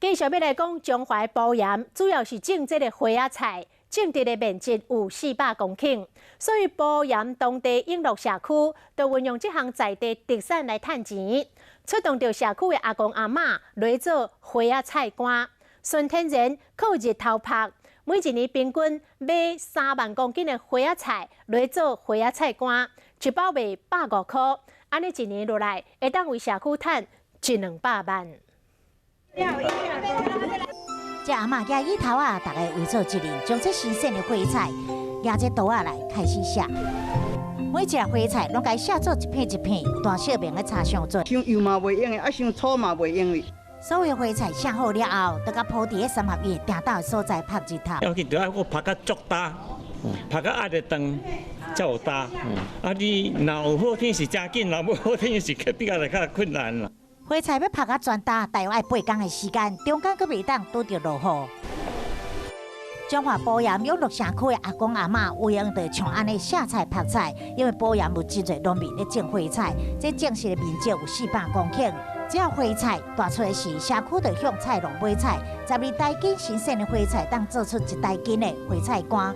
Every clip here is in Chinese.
继续要来讲中华埔盐，主要是种这个花仔菜，种植的面积有400公顷，所以埔盐当地永乐社区就运用这项在地特产来赚钱，出动着社区的阿公阿嬷来做花仔菜干，纯天然靠日头晒。每一年平均买3万公斤的花仔菜来做花仔菜干，一包卖150块，安尼一年落来会当为社区赚100-200万。这阿嬷举椅头啊，大家围做一轮，将这新鲜的花菜举这刀仔来开始削。每一只花菜拢该削做一片一片，有大小面的插上做。伤油嘛袂用的，啊伤粗嘛袂用的。所有花菜削好了后，就甲铺伫个三合院定倒的所在晒日头。要去就要我拍甲足大，拍甲压得长，才有大。啊，你若有好天是真紧，若无好天是比较较困难啦。花菜要拍甲全大，大约要8天的时间，中间佫袂当拄着落雨。中华埔盐永乐社区的阿公阿嬷有用着像安尼下菜拍菜，因为埔盐有真侪农民咧种花菜，这种植的面积有400公顷。只要花菜大出的时，社区就向菜农买菜，12台斤新鲜的花菜当做出1台斤的花菜干。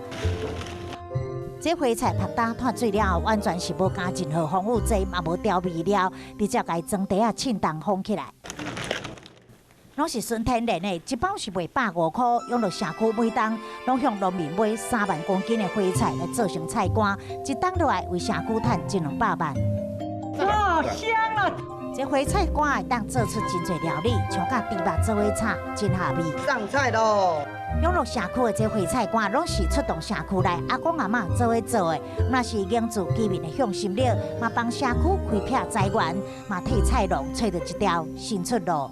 这花菜拍打脱水了后，完全是无加任何防腐剂，也无调味料，直接甲伊装袋啊称重封起来。拢是纯天然的，一包是卖150块。永乐社区每当拢向农民买3万公斤的花菜来做成菜干，一当落来为社区赚100-200万。哇，香了！这花菜干会当做出真侪料理，像甲猪肉做伙炒，真下味。上菜咯！永乐社区的这花菜干，拢是出动社区内阿公阿嬷做伙做的，那是营造居民的向心力，嘛帮社区开辟财源，嘛替菜农找到一条新出路。